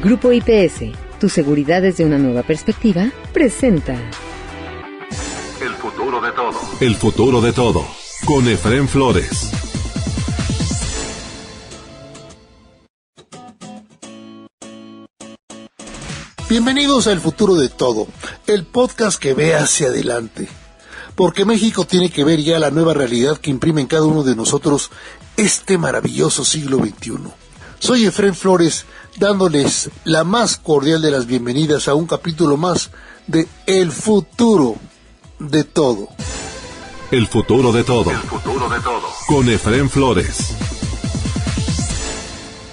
Grupo IPS, tu seguridad desde una nueva perspectiva, presenta El futuro de todo. El futuro de todo, con Efraín Flores. Bienvenidos a El futuro de todo, el podcast que ve hacia adelante. Porque México tiene que ver ya la nueva realidad que imprime en cada uno de nosotros este maravilloso siglo XXI. Soy Efraín Flores, dándoles la más cordial de las bienvenidas a un capítulo más de El futuro de todo. El futuro de todo. El futuro de todo. Con Efraín Flores.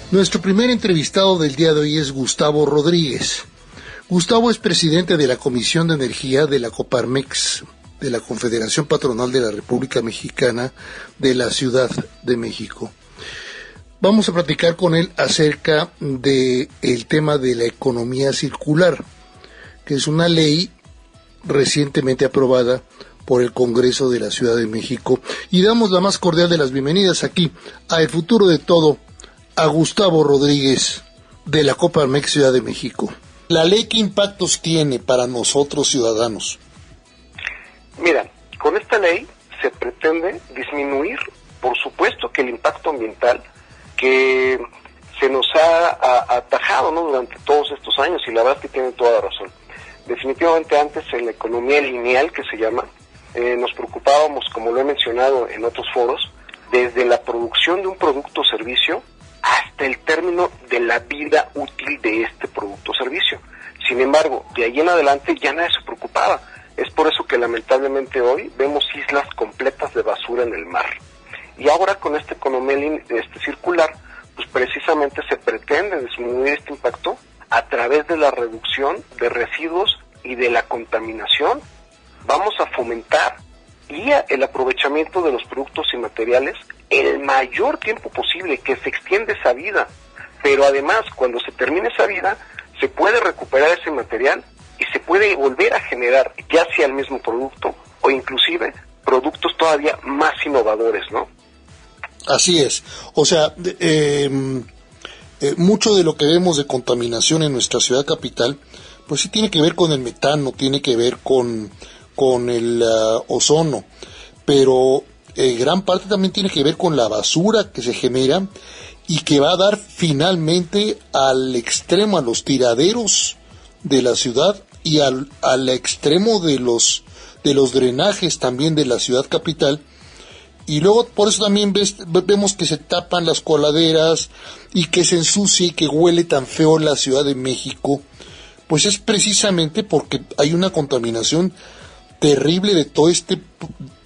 Nuestro primer entrevistado del día de hoy es Gustavo Rodríguez. Gustavo es presidente de la Comisión de Energía de la Coparmex, de la Confederación Patronal de la República Mexicana de la Ciudad de México. Vamos a platicar con él acerca del tema de la economía circular, que es una ley recientemente aprobada por el Congreso de la Ciudad de México. Y damos la más cordial de las bienvenidas aquí a El futuro de todo, a Gustavo Rodríguez de la Coparmex Ciudad de México. ¿La ley qué impactos tiene para nosotros ciudadanos? Mira, con esta ley se pretende disminuir, por supuesto, que el impacto ambiental que se nos ha atajado, ¿no?, durante todos estos años, y la verdad es que tienen toda la razón. Definitivamente antes, en la economía lineal, que se llama, nos preocupábamos, como lo he mencionado en otros foros, desde la producción de un producto o servicio hasta el término de la vida útil de este producto o servicio. Sin embargo, de ahí en adelante ya nadie se preocupaba. Es por eso que lamentablemente hoy vemos islas completas de basura en el mar. Y ahora con esta economía circular, pues precisamente se pretende disminuir este impacto a través de la reducción de residuos y de la contaminación. Vamos a fomentar el aprovechamiento de los productos y materiales el mayor tiempo posible, que se extiende esa vida. Pero además, cuando se termine esa vida, se puede recuperar ese material y se puede volver a generar ya sea el mismo producto o inclusive productos todavía más innovadores, ¿no? Así es. O sea, mucho de lo que vemos de contaminación en nuestra ciudad capital, pues sí tiene que ver con el metano, tiene que ver con el ozono, pero gran parte también tiene que ver con la basura que se genera y que va a dar finalmente al extremo, a los tiraderos de la ciudad y al extremo de los drenajes también de la ciudad capital. Y luego por eso también vemos que se tapan las coladeras y que se ensucia y que huele tan feo la Ciudad de México. Pues es precisamente porque hay una contaminación terrible de todo este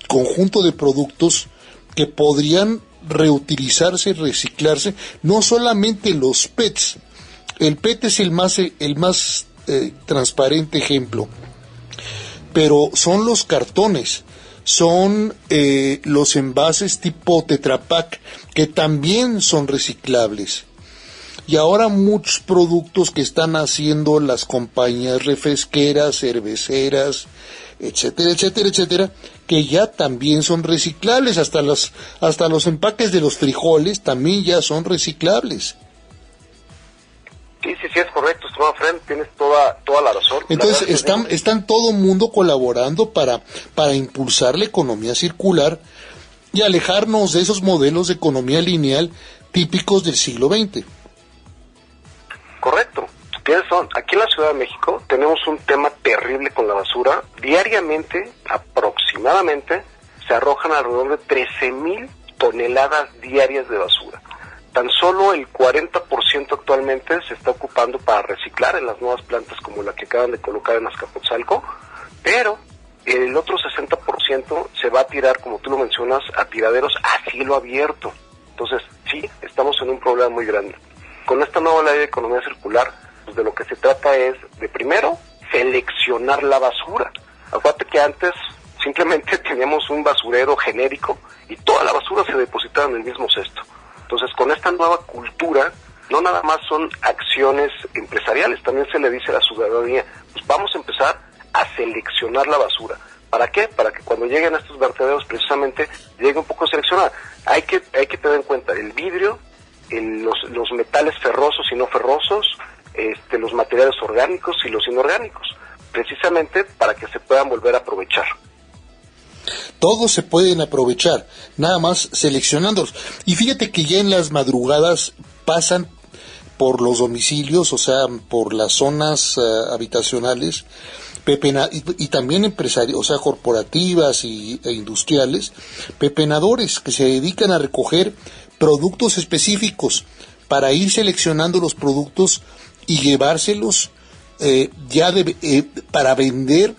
conjunto de productos que podrían reutilizarse, reciclarse. No solamente los PETs. El PET es el más transparente ejemplo, pero son los cartones, son los envases tipo Tetra Pak, que también son reciclables. Y ahora muchos productos que están haciendo las compañías refresqueras, cerveceras, etcétera, etcétera, etcétera, que ya también son reciclables. Hasta los empaques de los frijoles también ya son reciclables. Sí, es correcto, estimado Fred, tienes toda la razón. Entonces están todo mundo colaborando para impulsar la economía circular y alejarnos de esos modelos de economía lineal típicos del siglo XX. Correcto, tienes razón. Aquí en la Ciudad de México tenemos un tema terrible con la basura. Diariamente, aproximadamente, se arrojan alrededor de 13,000 toneladas diarias de basura. Tan solo el 40% actualmente se está ocupando para reciclar en las nuevas plantas como la que acaban de colocar en Azcapotzalco, pero el otro 60% se va a tirar, como tú lo mencionas, a tiraderos a cielo abierto. Entonces, sí, estamos en un problema muy grande. Con esta nueva ley de economía circular, pues de lo que se trata es de, primero, seleccionar la basura. Acuérdate que antes simplemente teníamos un basurero genérico y toda la basura se depositaba en el mismo cesto. Entonces, con esta nueva cultura, no nada más son acciones empresariales, también se le dice a la ciudadanía, pues vamos a empezar a seleccionar la basura. ¿Para qué? Para que cuando lleguen a estos vertederos, precisamente, llegue un poco seleccionada. Hay que tener en cuenta el vidrio, los metales ferrosos y no ferrosos, los materiales orgánicos y los inorgánicos, precisamente para que se puedan volver a aprovechar. Todos se pueden aprovechar, nada más seleccionándolos. Y fíjate que ya en las madrugadas pasan por los domicilios, o sea, por las zonas habitacionales, y también empresarios, o sea, corporativas e industriales, pepenadores que se dedican a recoger productos específicos para ir seleccionando los productos y llevárselos para vender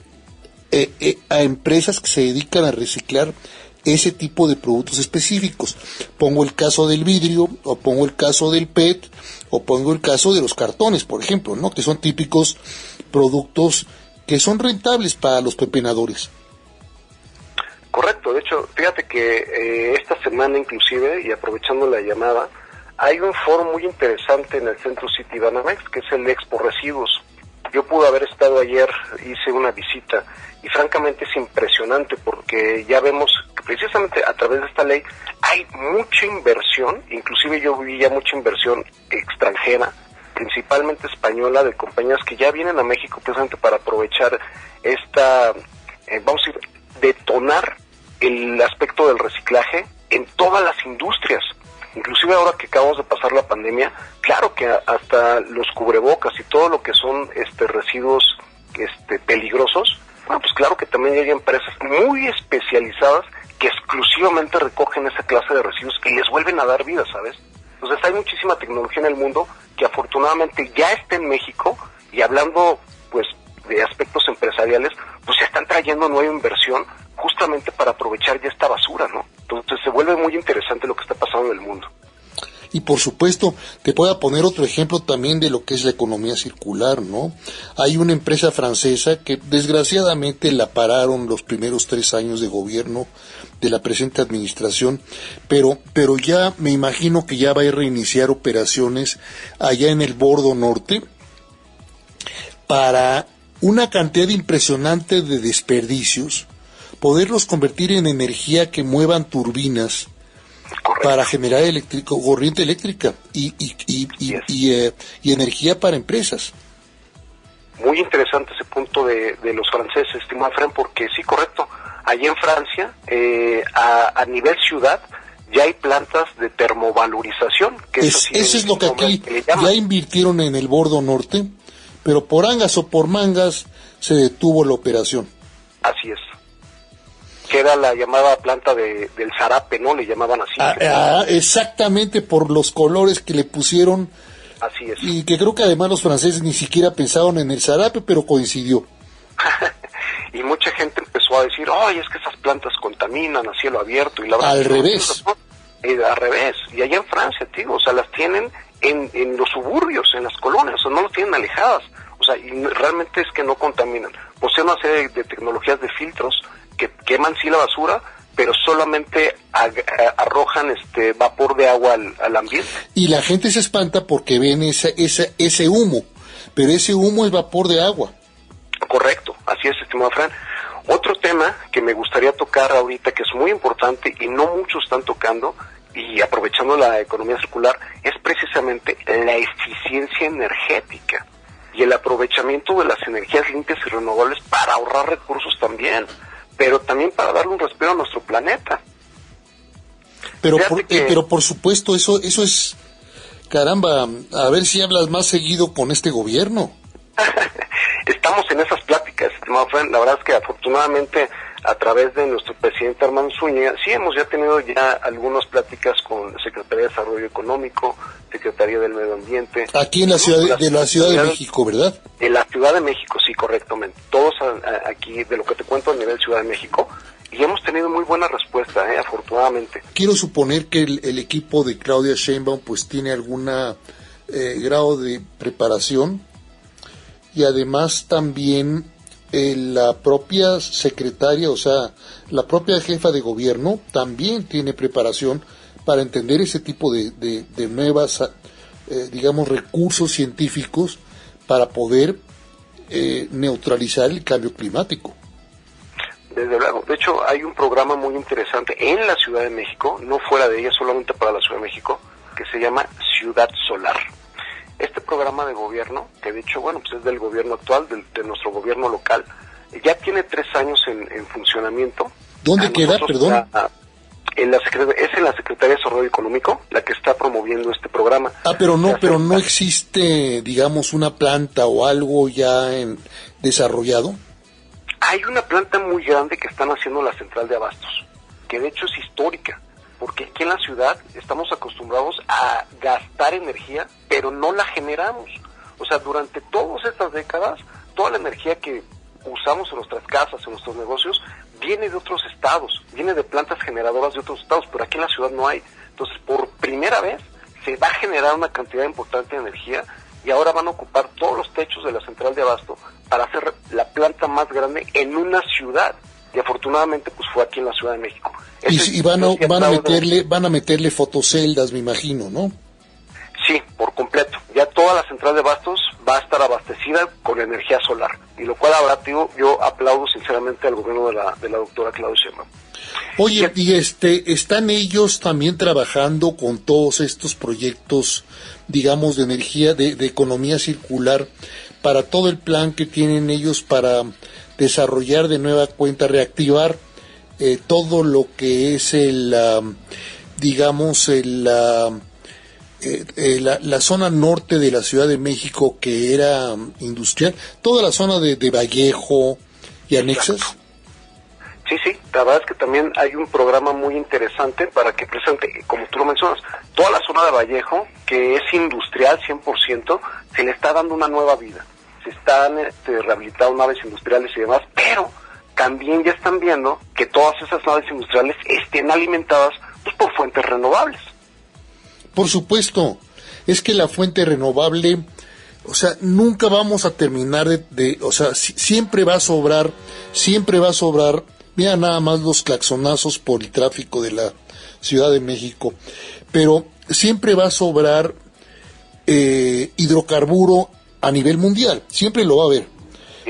a empresas que se dedican a reciclar ese tipo de productos específicos. Pongo el caso del vidrio, o pongo el caso del PET, o pongo el caso de los cartones, por ejemplo, ¿no? Que son típicos productos que son rentables para los pepenadores. Correcto, de hecho, fíjate que esta semana inclusive, y aprovechando la llamada, hay un foro muy interesante en el Centro City Banamex, que es el Expo Residuos. Yo pude haber estado ayer, hice una visita, y francamente es impresionante porque ya vemos que precisamente a través de esta ley hay mucha inversión, inclusive yo vi ya mucha inversión extranjera, principalmente española, de compañías que ya vienen a México precisamente para aprovechar esta, vamos a decir, detonar el aspecto del reciclaje en todas las industrias. Inclusive ahora que acabamos de pasar la pandemia, claro que hasta los cubrebocas y todo lo que son residuos peligrosos, bueno, pues claro que también hay empresas muy especializadas que exclusivamente recogen esa clase de residuos y les vuelven a dar vida, ¿sabes? Entonces hay muchísima tecnología en el mundo que afortunadamente ya está en México, y hablando pues de aspectos empresariales, pues se están trayendo nueva inversión justamente para aprovechar ya esta basura, ¿no? Entonces se vuelve muy interesante lo que está pasando en el mundo. Y por supuesto, te puedo poner otro ejemplo también de lo que es la economía circular, ¿no? Hay una empresa francesa que desgraciadamente la pararon los primeros 3 años de gobierno de la presente administración, pero ya me imagino que ya va a reiniciar operaciones allá en el bordo norte para una cantidad impresionante de desperdicios, poderlos convertir en energía que muevan turbinas. Correcto. Para generar corriente eléctrica y energía para empresas. Muy interesante ese punto de los franceses, estimado Efraín, porque sí, correcto, allí en Francia, a nivel ciudad, ya hay plantas de termovalorización. Que eso es lo que aquí ya invirtieron en el bordo norte, pero por angas o por mangas se detuvo la operación. Así es. Que era la llamada planta del zarape, ¿no? Le llamaban así. Exactamente, por los colores que le pusieron. Así es. Y que creo que además los franceses ni siquiera pensaron en el zarape, pero coincidió. Y mucha gente empezó a decir, ay, es que esas plantas contaminan a cielo abierto. Y la verdad, al revés. Al revés. Y allá en Francia, tío, o sea, las tienen en los suburbios, en las colonias, o sea, no las tienen alejadas. O sea, y realmente es que no contaminan. Poseen una serie de tecnologías de filtros que queman sí la basura, pero solamente arrojan vapor de agua al ambiente. Y la gente se espanta porque ven ese humo, pero ese humo es vapor de agua. Correcto, así es, estimado Fran. Otro tema que me gustaría tocar ahorita, que es muy importante y no muchos están tocando, y aprovechando la economía circular, es precisamente la eficiencia energética y el aprovechamiento de las energías limpias y renovables para ahorrar recursos también, pero también para darle un respiro a nuestro planeta. Pero por supuesto, eso es, caramba, a ver si hablas más seguido con este gobierno. Estamos en esas pláticas, estimado Fran. La verdad es que afortunadamente a través de nuestro presidente Armando Zúñiga, sí hemos ya tenido algunas pláticas con Secretaría de Desarrollo Económico, Secretaría del Medio Ambiente. Aquí en la ciudad de México, ¿verdad? En la Ciudad de México, sí, correctamente. Todos aquí, de lo que te cuento a nivel Ciudad de México, y hemos tenido muy buena respuesta, afortunadamente. Quiero suponer que el equipo de Claudia Sheinbaum pues tiene alguna grado de preparación, y además también la propia secretaria, o sea, la propia jefa de gobierno también tiene preparación para entender ese tipo de nuevas, digamos, recursos científicos para poder neutralizar el cambio climático. Desde luego. De hecho, hay un programa muy interesante en la Ciudad de México, no fuera de ella, solamente para la Ciudad de México, que se llama Ciudad Solar. este programa de gobierno, que de hecho, bueno, pues es del gobierno actual, de nuestro gobierno local, ya tiene 3 años en funcionamiento. ¿Dónde queda, perdón? Es en la Secretaría de Desarrollo Económico la que está promoviendo este programa. Pero no existe, digamos, una planta o algo ya desarrollado. Hay una planta muy grande que están haciendo la central de abastos, que de hecho es histórica, porque aquí en la ciudad estamos acostumbrados a gastar energía, pero no la generamos. O sea, durante todas estas décadas, toda la energía que usamos en nuestras casas, en nuestros negocios, viene de otros estados, viene de plantas generadoras de otros estados, pero aquí en la ciudad no hay. Entonces, por primera vez, se va a generar una cantidad importante de energía y ahora van a ocupar todos los techos de la central de abasto para hacer la planta más grande en una ciudad. Y afortunadamente, pues fue aquí en la Ciudad de México. Y van a meterle fotoceldas, me imagino, ¿no? Sí, por completo. Ya toda la central de abastos va a estar abastecida con energía solar, y lo cual ahora, yo aplaudo sinceramente al gobierno de la doctora Claudia Sheinbaum. Oye, y ¿están ellos también trabajando con todos estos proyectos, digamos, de energía, de economía circular, para todo el plan que tienen ellos para desarrollar de nueva cuenta, reactivar todo lo que es la zona norte de la Ciudad de México, que era industrial, toda la zona de Vallejo y anexas? Sí, la verdad es que también hay un programa muy interesante para que presente, como tú lo mencionas, toda la zona de Vallejo, que es industrial 100%, se le está dando una nueva vida. Se están rehabilitando naves industriales y demás, pero también ya están viendo que todas esas naves industriales estén alimentadas pues por fuentes renovables. Por supuesto, es que la fuente renovable, o sea, nunca vamos a terminar o sea, siempre va a sobrar, mira nada más los claxonazos por el tráfico de la Ciudad de México, pero siempre va a sobrar hidrocarburo a nivel mundial, siempre lo va a haber,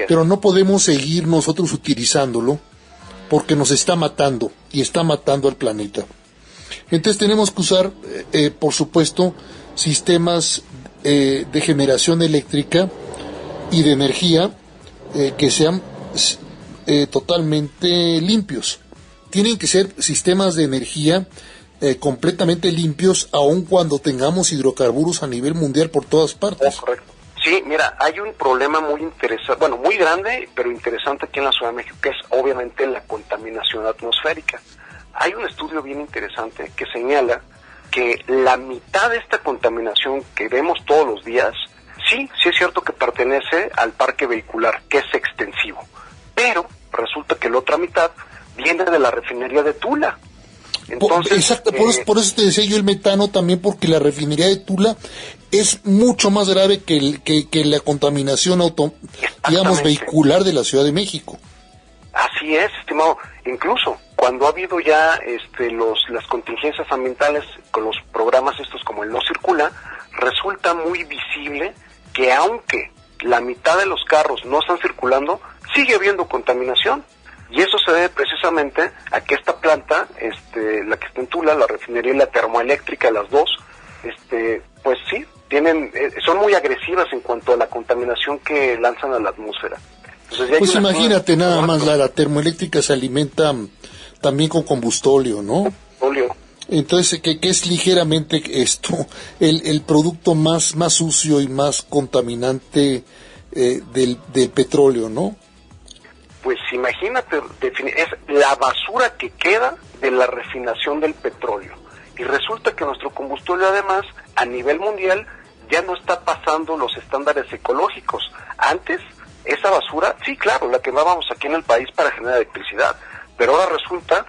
pero no podemos seguir nosotros utilizándolo porque nos está matando y está matando al planeta. Entonces tenemos que usar, por supuesto, sistemas de generación eléctrica y de energía que sean totalmente limpios. Tienen que ser sistemas de energía completamente limpios, aun cuando tengamos hidrocarburos a nivel mundial por todas partes. Correcto. Sí, mira, hay un problema muy interesante, bueno, muy grande, pero interesante aquí en la Ciudad de México, que es obviamente la contaminación atmosférica. Hay un estudio bien interesante que señala que la mitad de esta contaminación que vemos todos los días, sí es cierto que pertenece al parque vehicular, que es extensivo, pero resulta que la otra mitad viene de la refinería de Tula. Entonces, exacto, por eso te decía yo el metano también, porque la refinería de Tula es mucho más grave que la contaminación digamos vehicular de la Ciudad de México. Así es, estimado. Incluso cuando ha habido ya las contingencias ambientales con los programas estos como el No Circula, resulta muy visible que aunque la mitad de los carros no están circulando, sigue habiendo contaminación. Y eso se debe precisamente a que esta planta, la que está en Tula, la refinería y la termoeléctrica, las dos, pues sí, son muy agresivas en cuanto a la contaminación que lanzan a la atmósfera. Entonces, pues imagínate nada más, la termoeléctrica se alimenta también con combustóleo, ¿no? Combustóleo. Entonces, que es ligeramente el producto más sucio y más contaminante del petróleo, ¿no? Pues imagínate, es la basura que queda de la refinación del petróleo. Y resulta que nuestro combustóleo, además, a nivel mundial, ya no está pasando los estándares ecológicos. Antes, esa basura, sí, claro, la quemábamos aquí en el país para generar electricidad, pero ahora resulta,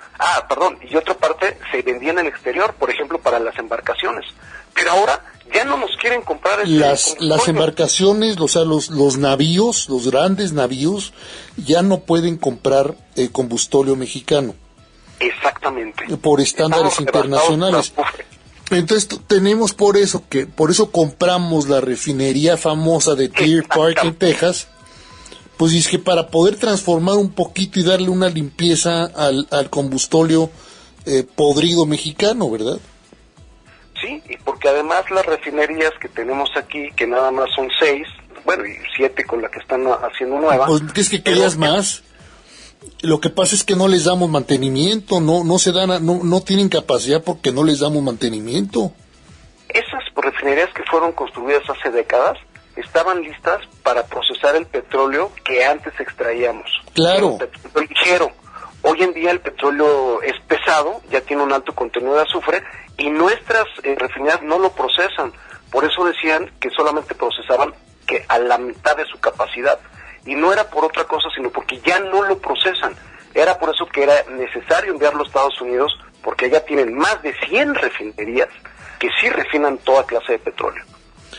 y otra parte se vendía en el exterior, por ejemplo, para las embarcaciones. Pero ahora ya no nos quieren comprar las embarcaciones, o sea, los navíos, los grandes navíos, ya no pueden comprar combustóleo mexicano. Exactamente. Por estándares internacionales. Entonces tenemos por eso compramos la refinería famosa de Deer Park en Texas, pues es que para poder transformar un poquito y darle una limpieza al combustóleo podrido mexicano, ¿verdad? Sí, y porque porque además las refinerías que tenemos aquí, que nada más son 6, bueno, y 7 con la que están haciendo nueva. Pues, ¿qué es que querías más? Lo que pasa es que no les damos mantenimiento, no tienen capacidad porque no les damos mantenimiento. Esas refinerías que fueron construidas hace décadas estaban listas para procesar el petróleo que antes extraíamos. Claro. El petróleo ligero. Hoy en día el petróleo es pesado, ya tiene un alto contenido de azufre, y nuestras refinerías no lo procesan. Por eso decían que solamente procesaban que a la mitad de su capacidad. Y no era por otra cosa, sino porque ya no lo procesan. Era por eso que era necesario enviarlo a Estados Unidos, porque allá tienen más de 100 refinerías que sí refinan toda clase de petróleo.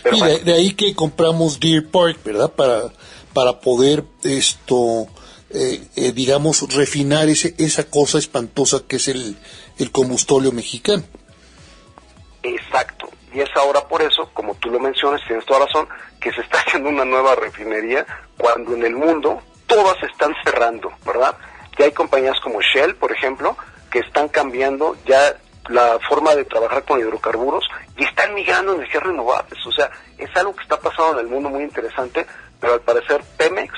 Pero y bueno, de ahí que compramos Deer Park, ¿verdad? Para poder digamos, refinar esa cosa espantosa que es el combustóleo mexicano. exacto. Y es ahora por eso, como tú lo mencionas, tienes toda razón, que se está haciendo una nueva refinería cuando en el mundo todas se están cerrando, ¿verdad? Ya hay compañías como Shell, por ejemplo, que están cambiando ya la forma de trabajar con hidrocarburos y están migrando a energías renovables. O sea, es algo que está pasando en el mundo muy interesante, pero al parecer Pemex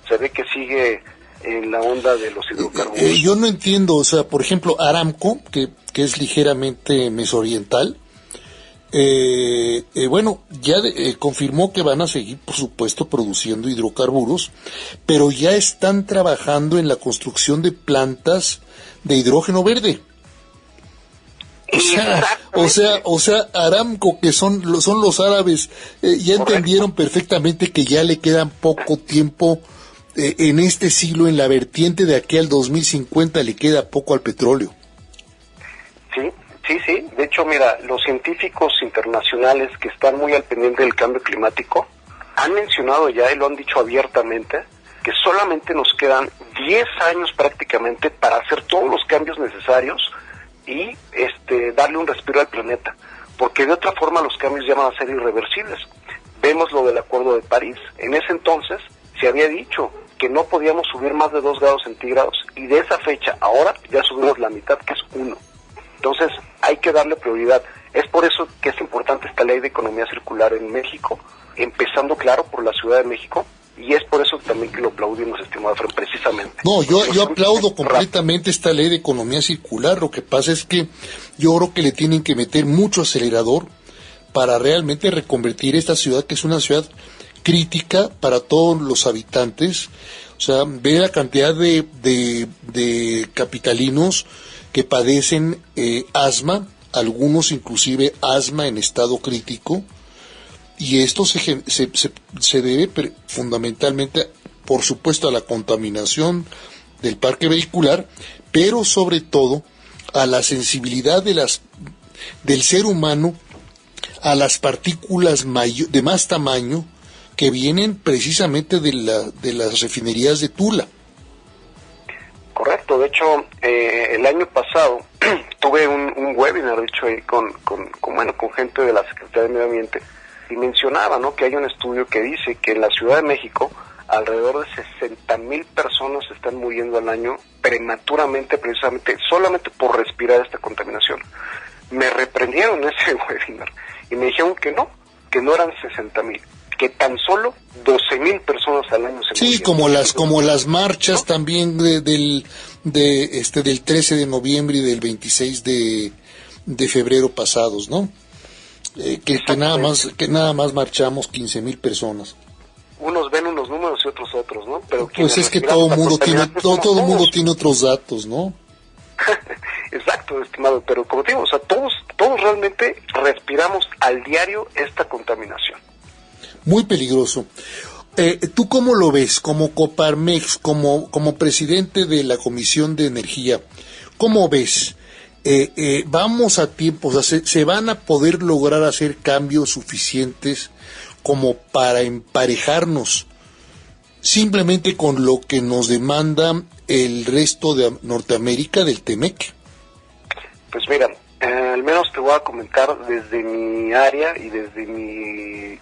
se ve que sigue en la onda de los hidrocarburos. Yo no entiendo, o sea, por ejemplo, Aramco, que es ligeramente mesoriental, bueno, ya confirmó que van a seguir, por supuesto, produciendo hidrocarburos, pero ya están trabajando en la construcción de plantas de hidrógeno verde. O sea, Aramco, que son los árabes, ya entendieron perfectamente que ya le quedan poco tiempo en este siglo, en la vertiente de aquí al 2050 le queda poco al petróleo. Sí. De hecho, mira, los científicos internacionales que están muy al pendiente del cambio climático han mencionado ya y lo han dicho abiertamente que solamente nos quedan 10 años prácticamente para hacer todos los cambios necesarios y darle un respiro al planeta, porque de otra forma los cambios ya van a ser irreversibles. Vemos lo del Acuerdo de París. En ese entonces se había dicho que no podíamos subir más de 2 grados centígrados y de esa fecha ahora ya subimos la mitad, que es 1. Entonces hay que darle prioridad. Es por eso que es importante esta ley de economía circular en México, empezando claro por la Ciudad de México, y es por eso también que lo aplaudimos, estimado Fran, precisamente. No, yo aplaudo completamente esta ley de economía circular. Lo que pasa es que yo creo que le tienen que meter mucho acelerador para realmente reconvertir esta ciudad, que es una ciudad crítica para todos los habitantes. O sea, ve la cantidad de capitalinos que padecen asma, algunos inclusive asma en estado crítico, y esto se debe fundamentalmente, por supuesto, a la contaminación del parque vehicular, pero sobre todo a la sensibilidad del ser humano a las partículas de más tamaño que vienen precisamente de las refinerías de Tula. Correcto, de hecho, el año pasado tuve un webinar, de hecho, ahí con gente de la Secretaría de Medio Ambiente, y mencionaba, ¿no?, que hay un estudio que dice que en la Ciudad de México alrededor de 60,000 personas están muriendo al año prematuramente, precisamente, solamente por respirar esta contaminación. Me reprendieron ese webinar y me dijeron que no eran 60,000, que tan solo 12,000 personas al año se sí, morían. como las marchas, ¿no?, también del 13 de noviembre y del 26 de febrero pasados, ¿no? Que nada más marchamos 15,000 personas. Unos ven unos números y otros, ¿no? Pero pues es que todo el mundo tiene otros datos, ¿no? Exacto, estimado, pero como te digo, o sea, todos realmente respiramos al diario esta contaminación. Muy peligroso. ¿Tú cómo lo ves como Coparmex, como presidente de la Comisión de Energía? ¿Cómo ves? Vamos a tiempo, o sea, se van a poder lograr hacer cambios suficientes como para emparejarnos simplemente con lo que nos demanda el resto de Norteamérica del TEMEC. Pues mira, al menos te voy a comentar desde mi área y desde mi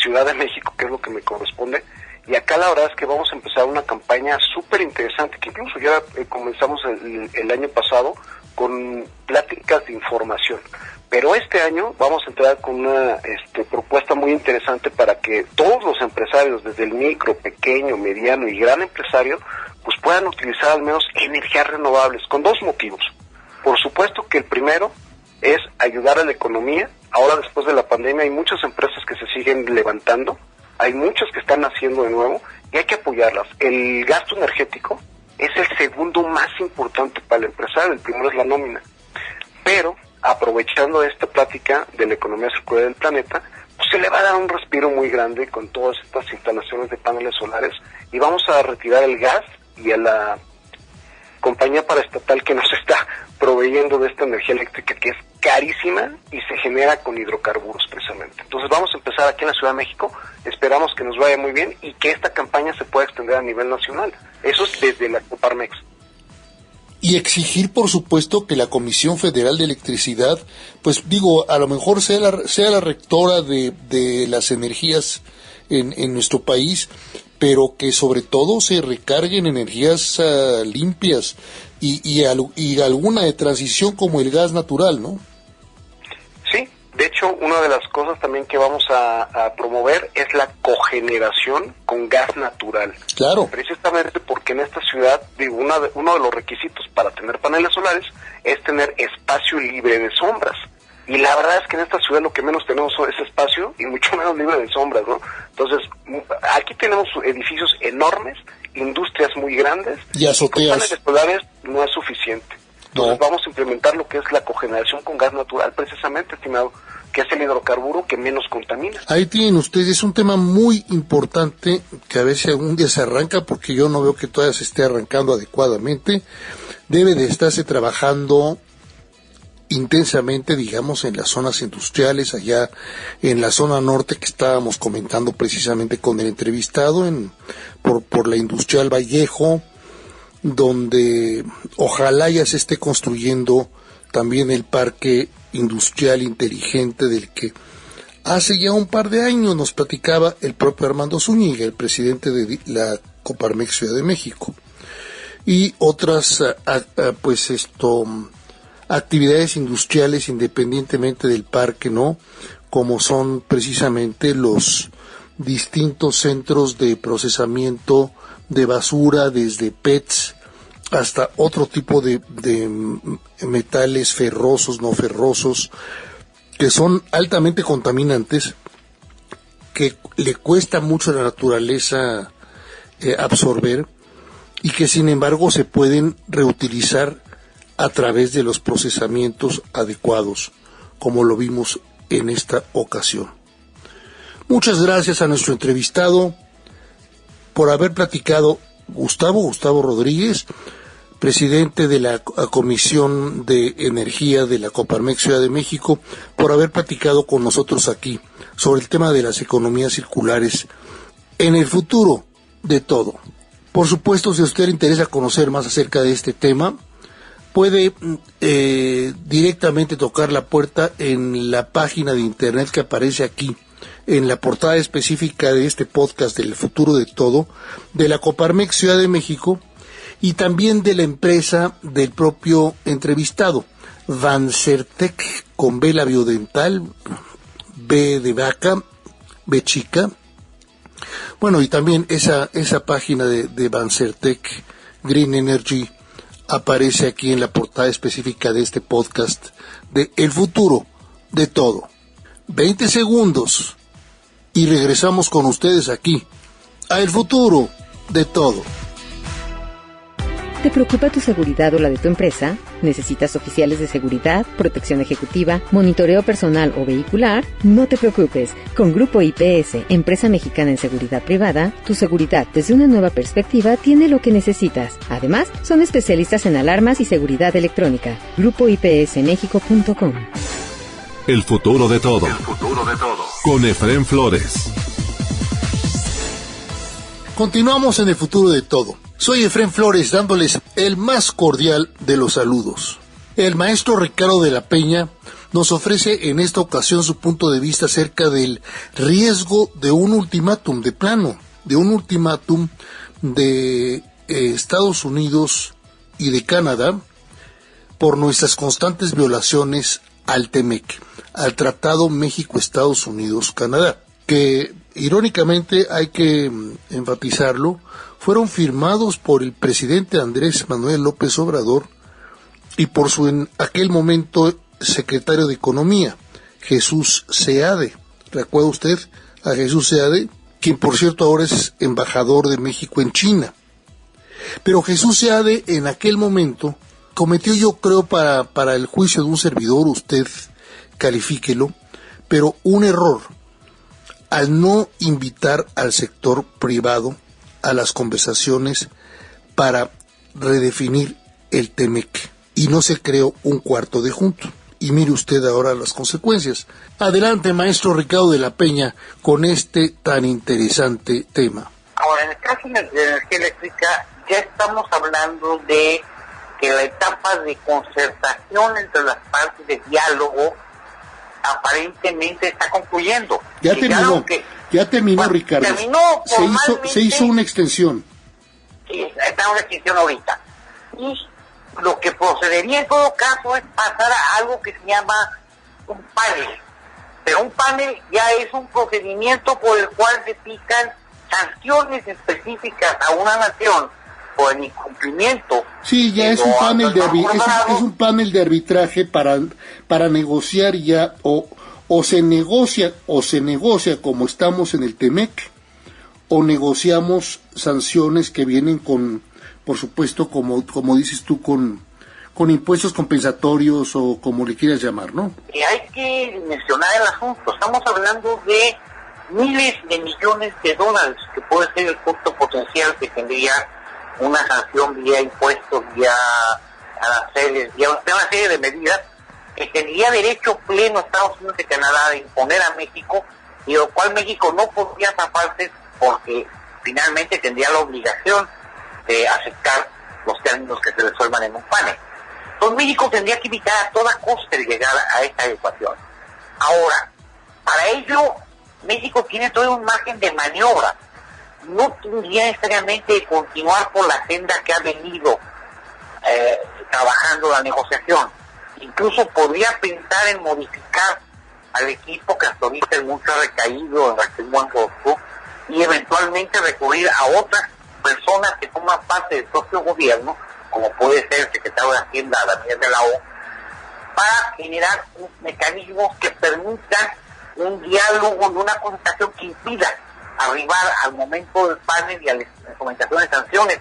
Ciudad de México, que es lo que me corresponde. Y acá la verdad es que vamos a empezar una campaña súper interesante, que incluso ya comenzamos el año pasado con pláticas de información. Pero este año vamos a entrar con una propuesta muy interesante para que todos los empresarios, desde el micro, pequeño, mediano y gran empresario, pues puedan utilizar al menos energías renovables, con dos motivos. Por supuesto que el primero es ayudar a la economía. Ahora, después de la pandemia, hay muchas empresas que se siguen levantando, hay muchas que están naciendo de nuevo y hay que apoyarlas. El gasto energético es el segundo más importante para el empresario, el primero es la nómina. Pero aprovechando esta plática de la economía circular del planeta, pues se le va a dar un respiro muy grande con todas estas instalaciones de paneles solares y vamos a retirar el gas y a la compañía paraestatal que nos está proveyendo de esta energía eléctrica que es carísima y se genera con hidrocarburos precisamente. Entonces vamos a empezar aquí en la Ciudad de México, esperamos que nos vaya muy bien y que esta campaña se pueda extender a nivel nacional. Eso es desde la Coparmex. Y exigir, por supuesto, que la Comisión Federal de Electricidad, pues digo, a lo mejor sea la rectora de las energías en nuestro país, pero que sobre todo se recarguen energías limpias y alguna de transición como el gas natural, ¿no? Sí, de hecho, una de las cosas también que vamos a promover es la cogeneración con gas natural. Claro. Precisamente porque en esta ciudad, digo, uno de los requisitos para tener paneles solares es tener espacio libre de sombras. Y la verdad es que en esta ciudad lo que menos tenemos es espacio y mucho menos libre de sombras, ¿no? Entonces, aquí tenemos edificios enormes, industrias muy grandes. Y azoteas. Con paneles solares no es suficiente. Entonces vamos a implementar lo que es la cogeneración con gas natural, precisamente, estimado, que es el hidrocarburo que menos contamina. Ahí tienen ustedes, es un tema muy importante que a ver si algún día se arranca, porque yo no veo que todavía se esté arrancando adecuadamente. Debe de estarse trabajando intensamente, digamos, en las zonas industriales, allá en la zona norte que estábamos comentando precisamente con el entrevistado, por la Industrial Vallejo, donde ojalá ya se esté construyendo también el parque industrial inteligente del que hace ya un par de años nos platicaba el propio Armando Zúñiga, el presidente de la Coparmex Ciudad de México, y otras actividades industriales independientemente del parque, ¿no? Como son precisamente los distintos centros de procesamiento de basura, desde PETs hasta otro tipo de metales ferrosos, no ferrosos, que son altamente contaminantes, que le cuesta mucho a la naturaleza absorber y que sin embargo se pueden reutilizar a través de los procesamientos adecuados, como lo vimos en esta ocasión. Muchas gracias a nuestro entrevistado por haber platicado, Gustavo Rodríguez, presidente de la Comisión de Energía de la Coparmex Ciudad de México, por haber platicado con nosotros aquí sobre el tema de las economías circulares en el futuro de todo. Por supuesto, si a usted le interesa conocer más acerca de este tema, puede directamente tocar la puerta en la página de internet que aparece aquí, en la portada específica de este podcast del futuro de todo, de la Coparmex Ciudad de México y también de la empresa del propio entrevistado, Vancertec, con B labiodental, B de vaca, B chica. Bueno, y también esa página de Vancertec Green Energy aparece aquí en la portada específica de este podcast de El futuro de todo. 20 segundos y regresamos con ustedes aquí a El futuro de todo. ¿Te preocupa tu seguridad o la de tu empresa? ¿Necesitas oficiales de seguridad, protección ejecutiva, monitoreo personal o vehicular? No te preocupes. Con Grupo IPS, empresa mexicana en seguridad privada, tu seguridad desde una nueva perspectiva tiene lo que necesitas. Además, son especialistas en alarmas y seguridad electrónica. GrupoIPSMexico.com. El futuro de todo. El futuro de todo. Con Efrén Flores. Continuamos en El futuro de todo. Soy Efrén Flores dándoles el más cordial de los saludos. El maestro Ricardo de la Peña nos ofrece en esta ocasión su punto de vista acerca del riesgo de un ultimátum de plano, de un ultimátum de Estados Unidos y de Canadá por nuestras constantes violaciones al TEMEC, al Tratado México-Estados Unidos-Canadá, que irónicamente hay que enfatizarlo, fueron firmados por el presidente Andrés Manuel López Obrador y por su en aquel momento secretario de Economía, Jesús Seade. ¿Recuerda usted a Jesús Seade? Quien por cierto ahora es embajador de México en China. Pero Jesús Seade en aquel momento cometió, yo creo, para el juicio de un servidor, usted califíquelo, pero un error al no invitar al sector privado a las conversaciones para redefinir el TEMEC, y no se creó un cuarto de junto. Y mire usted ahora las consecuencias. Adelante, maestro Ricardo de la Peña, con este tan interesante tema. Ahora, en el caso de energía eléctrica, ya estamos hablando de que la etapa de concertación entre las partes de diálogo aparentemente está concluyendo. Ya terminó, bueno, Ricardo. Terminó se hizo una extensión. Sí, está una extensión ahorita. Y lo que procedería en todo caso es pasar a algo que se llama un panel. Pero un panel ya es un procedimiento por el cual se aplican sanciones específicas a una nación por el incumplimiento. Sí, ya es un panel de arbitraje para negociar ya, o se negocia como estamos en el TEMEC, o negociamos sanciones que vienen con, por supuesto, como dices tú, con impuestos compensatorios o como le quieras llamar, ¿no? Y hay que mencionar el asunto. Estamos hablando de miles de millones de dólares, que puede ser el costo potencial que tendría una sanción vía impuestos, vía aranceles, vía una serie de medidas que tendría derecho pleno Estados Unidos y Canadá de imponer a México, y lo cual México no podría zafarse porque finalmente tendría la obligación de aceptar los términos que se resuelvan en un panel. Entonces México tendría que evitar a toda costa de llegar a esta ecuación. Ahora, para ello, México tiene todo un margen de maniobra. No tendría necesariamente que continuar por la senda que ha venido trabajando la negociación. Incluso podría pensar en modificar al equipo que hasta ahorita el mucho ha recaído en Raquel Buenrostro y eventualmente recurrir a otras personas que forman parte del propio gobierno, como puede ser el secretario de Hacienda, Daniel de la O, para generar mecanismos que permitan un diálogo y una conversación que impida arribar al momento del panel y a la implementación de sanciones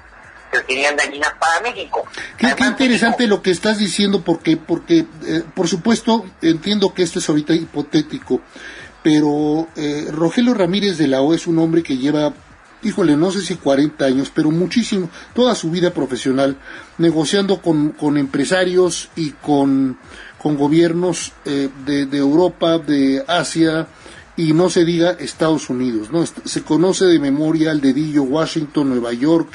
que serían dañinas para México. Qué interesante México, lo que estás diciendo, porque por supuesto entiendo que esto es ahorita hipotético, pero Rogelio Ramírez de la O es un hombre que lleva, no sé si 40 años, pero muchísimo, toda su vida profesional, negociando con empresarios y con gobiernos de Europa, de Asia, y no se diga Estados Unidos, ¿no? Se conoce de memoria al dedillo Washington, Nueva York,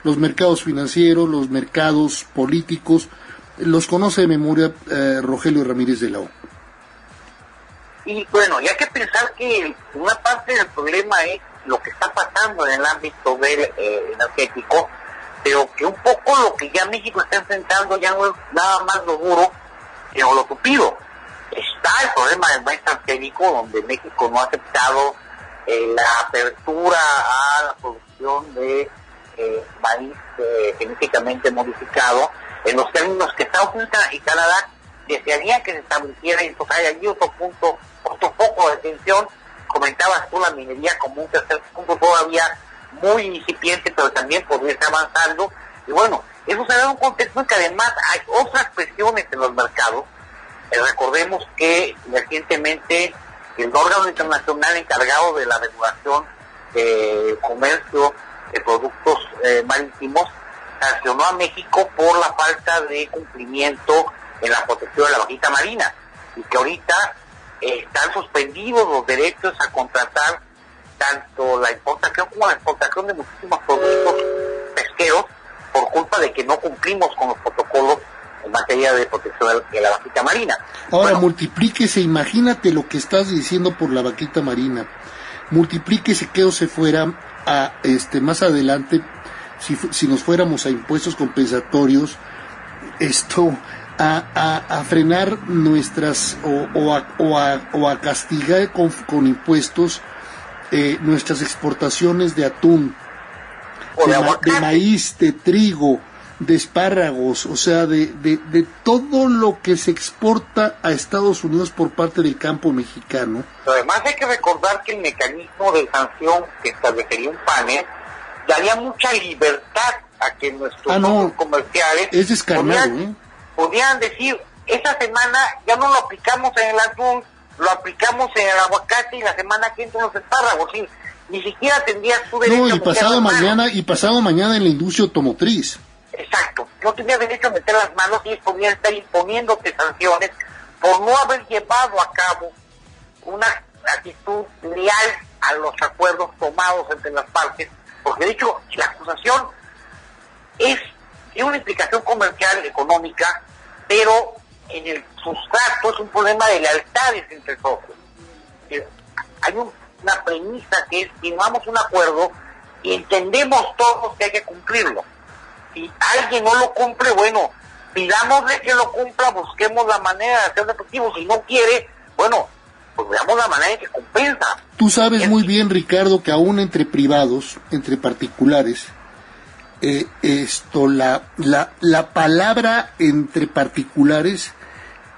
los mercados financieros, los mercados políticos, los conoce de memoria Rogelio Ramírez de la O. Y bueno, y hay que pensar que una parte del problema es lo que está pasando en el ámbito del energético, pero que un poco lo que ya México está enfrentando ya no es nada más lo duro, sino lo tupido. Está el problema del maíz transgénico, donde México no ha aceptado la apertura a la producción de maíz genéticamente modificado, en los términos que Estados Unidos y Canadá desearían que se estableciera. Y entonces hay allí otro punto, otro foco de tensión. Comentabas tú la minería como un tercer punto todavía muy incipiente, pero también podría estar avanzando. Y bueno, eso se da en un contexto en que además hay otras presiones en los mercados. Recordemos que recientemente el órgano internacional encargado de la regulación de comercio de productos marítimos sancionó a México por la falta de cumplimiento en la protección de la vaquita marina, y que ahorita están suspendidos los derechos a contratar tanto la importación como la exportación de muchísimos productos pesqueros por culpa de que no cumplimos con los protocolos en materia de protección de la vaquita marina. Ahora, multiplíquese, imagínate lo que estás diciendo por la vaquita marina, multiplíquese que o se fuera a más adelante, si nos fuéramos a impuestos compensatorios, esto a frenar nuestras o a castigar con impuestos nuestras exportaciones de atún, de maíz, de trigo, de espárragos, o sea, de todo lo que se exporta a Estados Unidos por parte del campo mexicano. Además hay que recordar que el mecanismo de sanción que establecería un panel daría mucha libertad a que nuestros comerciales es descarnado, podían decir, esta semana ya no lo aplicamos en el atún, lo aplicamos en el aguacate y la semana que entra en los espárragos, ¿sí? Ni siquiera tendrías tu derecho y pasado mañana en la industria automotriz. Exacto, no tenía derecho a meter las manos y podrían estar imponiéndote sanciones por no haber llevado a cabo una actitud leal a los acuerdos tomados entre las partes, porque de hecho la acusación tiene una implicación comercial, económica, pero en el sustrato es un problema de lealtades entre socios. Hay una premisa que es, firmamos un acuerdo y entendemos todos que hay que cumplirlo. Si alguien no lo cumple, bueno, pidámosle que lo cumpla, busquemos la manera de hacerlo efectivo. Si no quiere, bueno, pues veamos la manera en que compensa. Tú sabes muy bien, Ricardo, que aún entre privados, entre particulares, la palabra entre particulares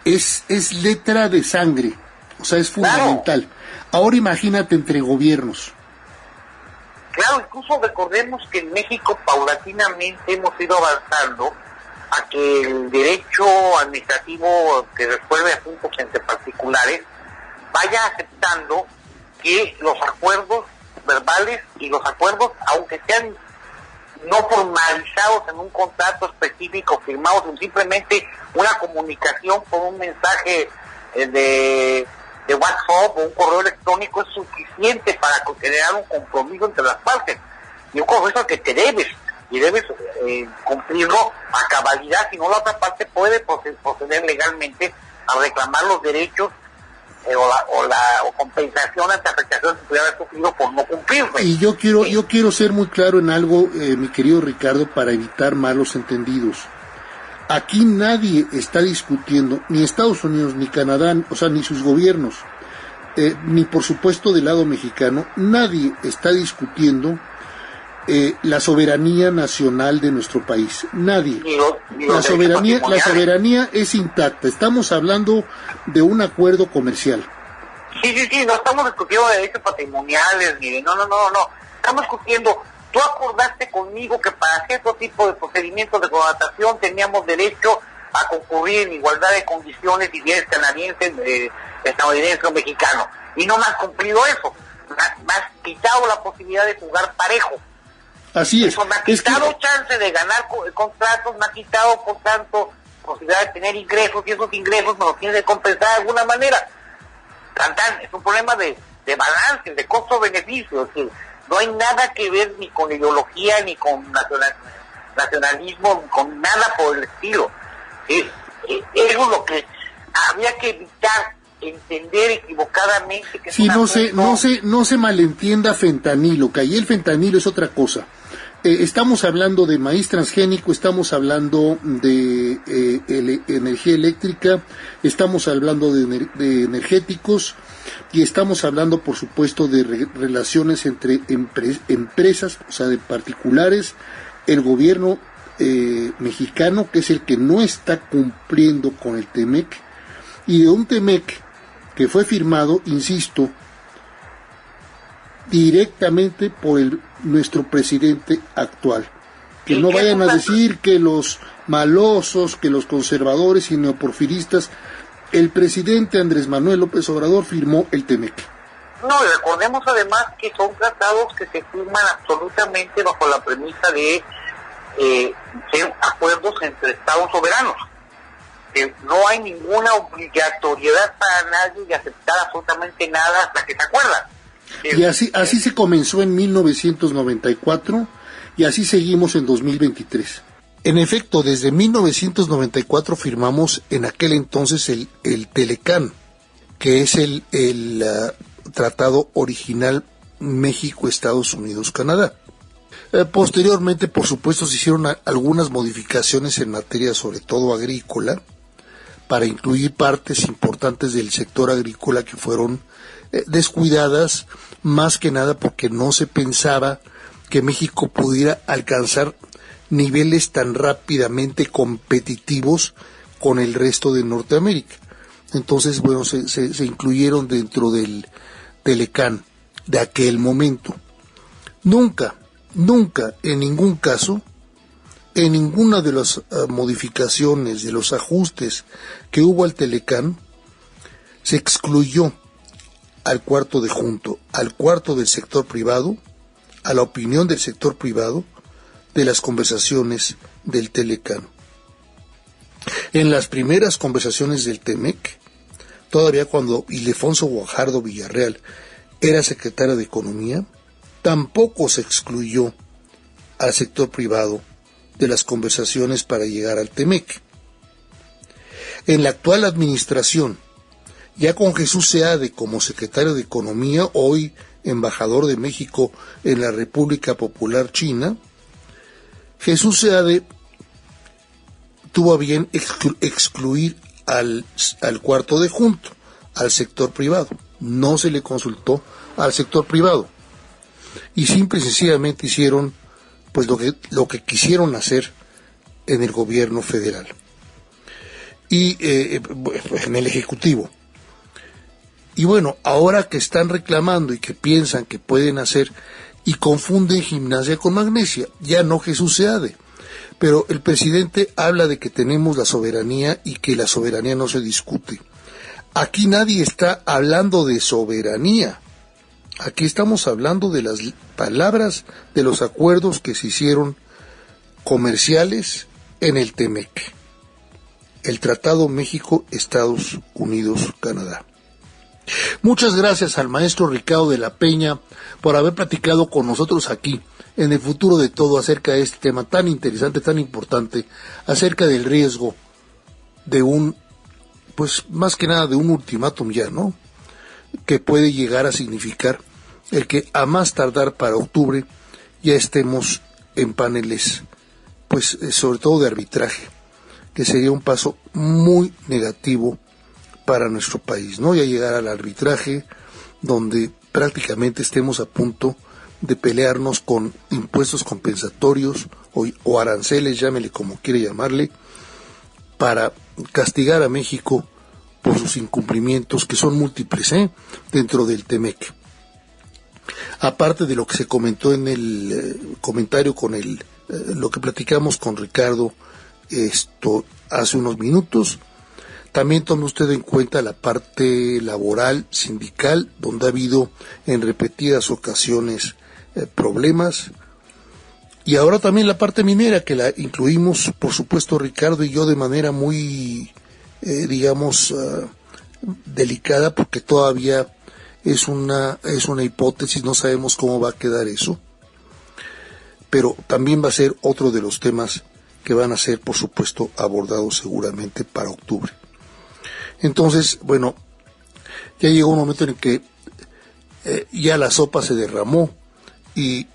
es letra de sangre, o sea, es fundamental. Claro. Ahora imagínate entre gobiernos. Claro, incluso recordemos que en México paulatinamente hemos ido avanzando a que el derecho administrativo que resuelve asuntos entre particulares vaya aceptando que los acuerdos verbales y los acuerdos, aunque sean no formalizados en un contrato específico, firmados en simplemente una comunicación por un mensaje de WhatsApp o un correo electrónico, es suficiente para generar un compromiso entre las partes. Y un compromiso que te debes cumplirlo a cabalidad, si no la otra parte puede proceder legalmente a reclamar los derechos o compensación ante afectaciones que puede haber sufrido por no cumplirse. Y yo quiero ser muy claro en algo, mi querido Ricardo, para evitar malos entendidos. Aquí nadie está discutiendo, ni Estados Unidos, ni Canadá, o sea, ni sus gobiernos, ni por supuesto del lado mexicano, nadie está discutiendo la soberanía nacional de nuestro país. Nadie. La soberanía es intacta. Estamos hablando de un acuerdo comercial. Sí, no estamos discutiendo de derechos patrimoniales, ni de no. Estamos discutiendo. Tú acordaste conmigo que para cierto tipo de procedimientos de contratación teníamos derecho a concurrir en igualdad de condiciones y bienes canadienses, estadounidenses o mexicanos. Y no me has cumplido eso. Me has quitado la posibilidad de jugar parejo. Así es. Eso me ha quitado chance de ganar contratos, me ha quitado, por tanto, posibilidad de tener ingresos, y esos ingresos me los tienes que compensar de alguna manera. Es un problema de balance, de costo-beneficio. Es decir, no hay nada que ver ni con ideología, ni con nacionalismo, ni con nada por el estilo. Eso es lo que habría que evitar, entender equivocadamente que no se malentienda fentanilo, que ahí el fentanilo es otra cosa. Estamos hablando de maíz transgénico, estamos hablando de energía eléctrica, estamos hablando de energéticos y estamos hablando, por supuesto, de relaciones entre empresas, o sea, de particulares, el gobierno mexicano, que es el que no está cumpliendo con el TEMEC, y de un TEMEC que fue firmado, insisto, directamente por nuestro presidente actual. Que no vayan a decir que los malosos, que los conservadores y neoporfiristas. El presidente Andrés Manuel López Obrador firmó el TEMEC. No, y recordemos además que son tratados que se firman absolutamente bajo la premisa de ser acuerdos entre estados soberanos. No hay ninguna obligatoriedad para nadie de aceptar absolutamente nada hasta que se acuerda. Y así se comenzó en 1994 y así seguimos en 2023. En efecto, desde 1994 firmamos en aquel entonces el Telecán, que es el tratado original México-Estados Unidos-Canadá. Posteriormente, por supuesto, se hicieron algunas modificaciones en materia sobre todo agrícola, para incluir partes importantes del sector agrícola que fueron descuidadas, más que nada porque no se pensaba que México pudiera alcanzar niveles tan rápidamente competitivos con el resto de Norteamérica. Entonces, bueno, se incluyeron dentro del ECAN de aquel momento. Nunca, en ningún caso, en ninguna de las modificaciones, de los ajustes que hubo al Telecán, se excluyó al cuarto de junto, al cuarto del sector privado, a la opinión del sector privado, de las conversaciones del Telecán. En las primeras conversaciones del TEMEC, todavía cuando Ildefonso Guajardo Villarreal era secretario de Economía, tampoco se excluyó al sector privado de las conversaciones para llegar al TEMEC. En la actual administración, ya con Jesús Seade como secretario de Economía, hoy embajador de México en la República Popular China, Jesús Seade tuvo a bien excluir al cuarto de junto, al sector privado. No se le consultó al sector privado. Y simple y sencillamente hicieron pues lo que quisieron hacer en el gobierno federal. Y en el Ejecutivo. Y bueno, ahora que están reclamando y que piensan que pueden hacer y confunden gimnasia con magnesia, ya no Jesús Seade, pero el presidente habla de que tenemos la soberanía y que la soberanía no se discute. Aquí nadie está hablando de soberanía, aquí estamos hablando de las palabras de los acuerdos que se hicieron comerciales en el TEMEC, el Tratado México-Estados Unidos-Canadá. Muchas gracias al maestro Ricardo de la Peña por haber platicado con nosotros aquí en El Futuro de Todo acerca de este tema tan interesante, tan importante, acerca del riesgo de pues más que nada de un ultimátum ya, ¿no? Que puede llegar a significar el que a más tardar para octubre ya estemos en paneles, pues sobre todo de arbitraje, que sería un paso muy negativo para nuestro país, ¿no? Ya llegar al arbitraje donde prácticamente estemos a punto de pelearnos con impuestos compensatorios o aranceles, llámele como quiere llamarle, para castigar a México por sus incumplimientos, que son múltiples, dentro del TEMEC. Aparte de lo que se comentó en el comentario con lo que platicamos con Ricardo hace unos minutos, también tome usted en cuenta la parte laboral, sindical, donde ha habido en repetidas ocasiones problemas, y ahora también la parte minera, que la incluimos, por supuesto, Ricardo y yo, de manera muy, delicada, porque todavía es una hipótesis, no sabemos cómo va a quedar eso, pero también va a ser otro de los temas que van a ser, por supuesto, abordados seguramente para octubre. Entonces, bueno, ya llegó un momento en el que ya la sopa se derramó y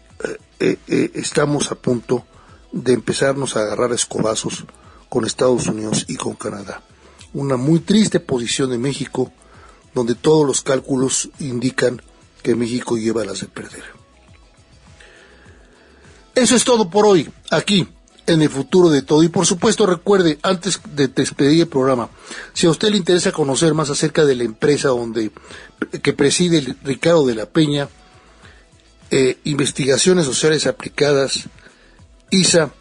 estamos a punto de empezarnos a agarrar a escobazos con Estados Unidos y con Canadá. Una muy triste posición de México, donde todos los cálculos indican que México lleva las de perder. Eso es todo por hoy, aquí en El Futuro de Todo. Y por supuesto, recuerde, antes de despedir el programa, si a usted le interesa conocer más acerca de la empresa que preside Ricardo de la Peña, Investigaciones Sociales Aplicadas, ISA,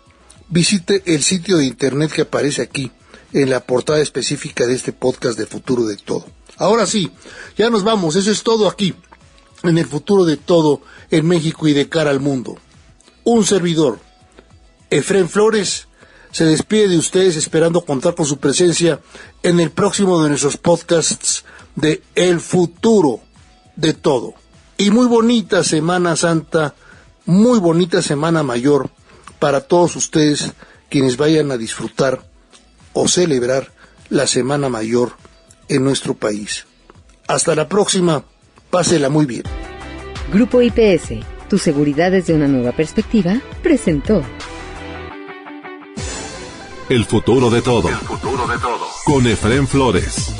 visite el sitio de internet que aparece aquí en la portada específica de este podcast de Futuro de Todo. Ahora sí, ya nos vamos. Eso es todo aquí en El Futuro de Todo, en México y de cara al mundo. Un servidor, Efrén Flores, se despide de ustedes esperando contar con su presencia en el próximo de nuestros podcasts de El Futuro de Todo. Y muy bonita Semana Santa, muy bonita Semana Mayor para todos ustedes quienes vayan a disfrutar o celebrar la Semana Mayor en nuestro país. Hasta la próxima, pásela muy bien. Grupo IPS, tu seguridad desde una nueva perspectiva, presentó El Futuro de Todo. El Futuro de Todo. con Efrén Flores.